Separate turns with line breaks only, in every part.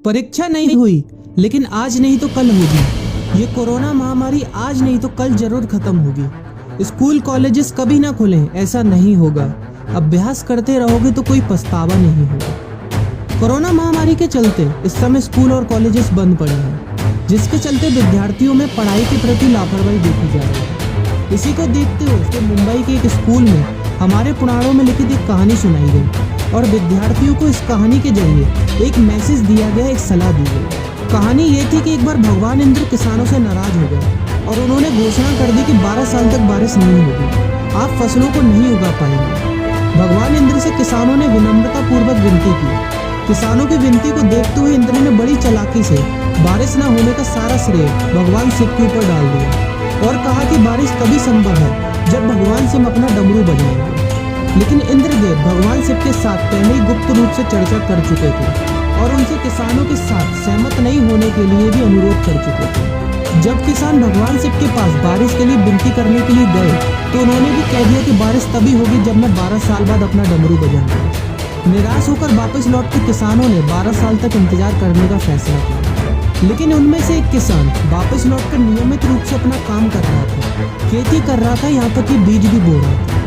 परीक्षा नहीं हुई, लेकिन आज नहीं तो कल होगी। ये कोरोना महामारी आज नहीं तो कल जरूर खत्म होगी। स्कूल कॉलेजेस कभी ना खुलें, ऐसा नहीं होगा। अभ्यास करते रहोगे तो कोई पछतावा नहीं होगा। कोरोना महामारी के चलते इस समय स्कूल और कॉलेजेस बंद पड़े हैं, जिसके चलते विद्यार्थियों में पढ़ाई के प्रति लापरवाही देखी जा रही है। इसी को देखते हुए मुंबई के एक स्कूल में हमारे पुराणों में लिखित एक कहानी सुनाई गई और विद्यार्थियों को इस कहानी के जरिए एक मैसेज दिया गया, एक सलाह दी गई। कहानी ये थी कि एक बार भगवान इंद्र किसानों से नाराज हो गए और उन्होंने घोषणा कर दी कि 12 साल तक बारिश नहीं होगी, आप फसलों को नहीं उगा पाएंगे। भगवान इंद्र से किसानों ने विनम्रता पूर्वक विनती की। किसानों की विनती को देखते हुए इंद्र ने बड़ी चालाकी से बारिश न होने का सारा श्रेय भगवान शिव के ऊपर डाल दिया और कहा कि बारिश तभी संभव है जब भगवान शिव अपना डमरू बजाएंगे। लेकिन इंद्रदेव भगवान शिव के साथ पहले ही गुप्त रूप से चर्चा कर चुके थे और उनसे किसानों के साथ सहमत नहीं होने के लिए भी अनुरोध कर चुके थे। जब किसान भगवान शिव के पास बारिश के लिए विनती करने के लिए गए तो उन्होंने भी कह दिया कि बारिश तभी होगी जब मैं 12 साल बाद अपना डमरू बजाऊंगा। निराश होकर वापस लौटते किसानों ने 12 साल तक इंतजार करने का फैसला किया। लेकिन उनमें से एक किसान वापस लौटकर नियमित रूप से अपना काम कर रहा था, खेती कर रहा था, यहाँ तक कि बीज भी बो रहा था।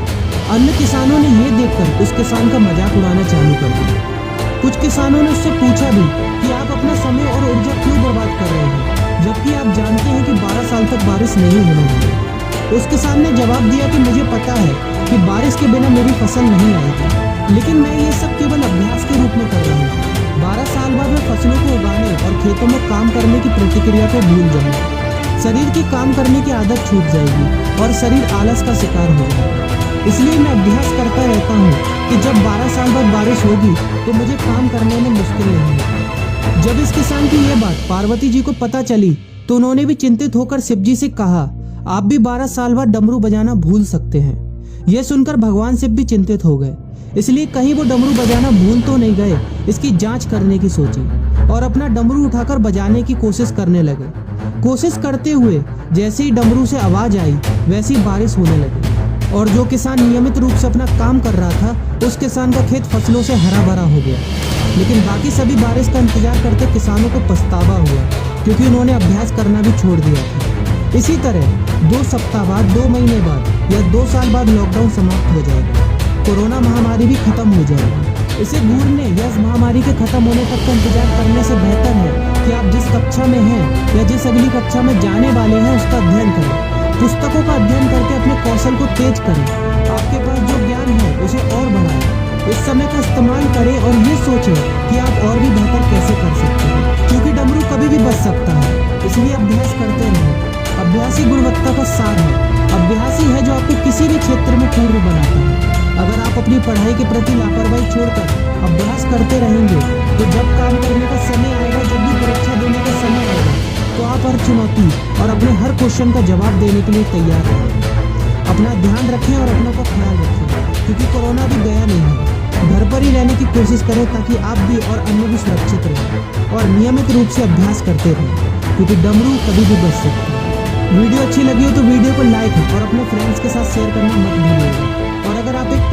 अन्य किसानों ने ये देखकर उस किसान का मजाक उड़ाना चालू कर दिया। कुछ किसानों ने उससे पूछा भी कि आप अपना समय और ऊर्जा क्यों बर्बाद कर रहे हैं, जबकि आप जानते हैं कि 12 साल तक बारिश नहीं होने वाली। उस किसान ने जवाब दिया कि मुझे पता है कि बारिश के बिना मेरी फसल नहीं आएगी, लेकिन मैं ये सब केवल अभ्यास के रूप में कर रहा हूँ। 12 साल बाद मैं फसलों को उगाने और खेतों में काम करने की प्रतिक्रिया को भूल जाऊंगा। शरीर की काम करने की आदत छूट जाएगी और शरीर आलस का शिकार हो जाएगा। इसलिए मैं अभ्यास करता रहता हूँ कि जब 12 साल बाद बारिश होगी तो मुझे काम करने में मुश्किल नहीं होगी। जब इस किसान की ये बात पार्वती जी को पता चली तो उन्होंने भी चिंतित होकर शिव जी से कहा, आप भी 12 साल बाद डमरू बजाना भूल सकते हैं। यह सुनकर भगवान शिव भी चिंतित हो गए, इसलिए कहीं वो डमरू बजाना भूल तो नहीं गए, इसकी जांच करने की सोची और अपना डमरू उठाकर बजाने की कोशिश करने लगे। कोशिश करते हुए जैसे ही डमरू से आवाज आई वैसी बारिश होने लगी और जो किसान नियमित रूप से अपना काम कर रहा था उस किसान का खेत फसलों से हरा भरा हो गया। लेकिन बाकी सभी बारिश का इंतजार करते किसानों को पछतावा हुआ, क्योंकि उन्होंने अभ्यास करना भी छोड़ दिया था। इसी तरह 2 सप्ताह बाद, 2 महीने बाद या 2 साल बाद लॉकडाउन समाप्त हो जाएगा। कोरोना महामारी भी खत्म हो जाएगी। इसे घूरने या इस महामारी के खत्म होने तक का इंतजार करने से बेहतर है कि आप जिस कक्षा में हैं या जिस अगली कक्षा में जाने वाले हैं उसका अध्ययन करें। पुस्तकों का अध्ययन करके अपने कौशल को तेज करें। आपके पास जो ज्ञान है उसे और बढ़ाएं। इस समय का इस्तेमाल करें और ये सोचें कि आप और भी बेहतर कैसे कर सकते हैं, क्योंकि डमरू कभी भी बच सकता है। इसलिए अभ्यास करते रहें। अभ्यास ही गुणवत्ता का सार है। अभ्यास ही है जो आपको किसी भी क्षेत्र में पूर्ण बनाता है। अगर आप अपनी पढ़ाई के प्रति लापरवाही छोड़कर अभ्यास करते रहेंगे तो जब काम करने का समय आएगा, जब भी परीक्षा देने का समय आएगा, तो आप हर चुनौती और अपने हर क्वेश्चन का जवाब देने के लिए तैयार रहें। अपना ध्यान रखें और अपनों का ख्याल रखें, क्योंकि कोरोना भी गया नहीं है। घर पर ही रहने की कोशिश करें ताकि आप भी और अन्य भी सुरक्षित रहें और नियमित रूप से अभ्यास करते रहें, क्योंकि डमरू कभी भी बच सकता है। वीडियो अच्छी लगी हो तो वीडियो को लाइक और अपने फ्रेंड्स के साथ शेयर करना मत भूलिएगा। और अगर आप एक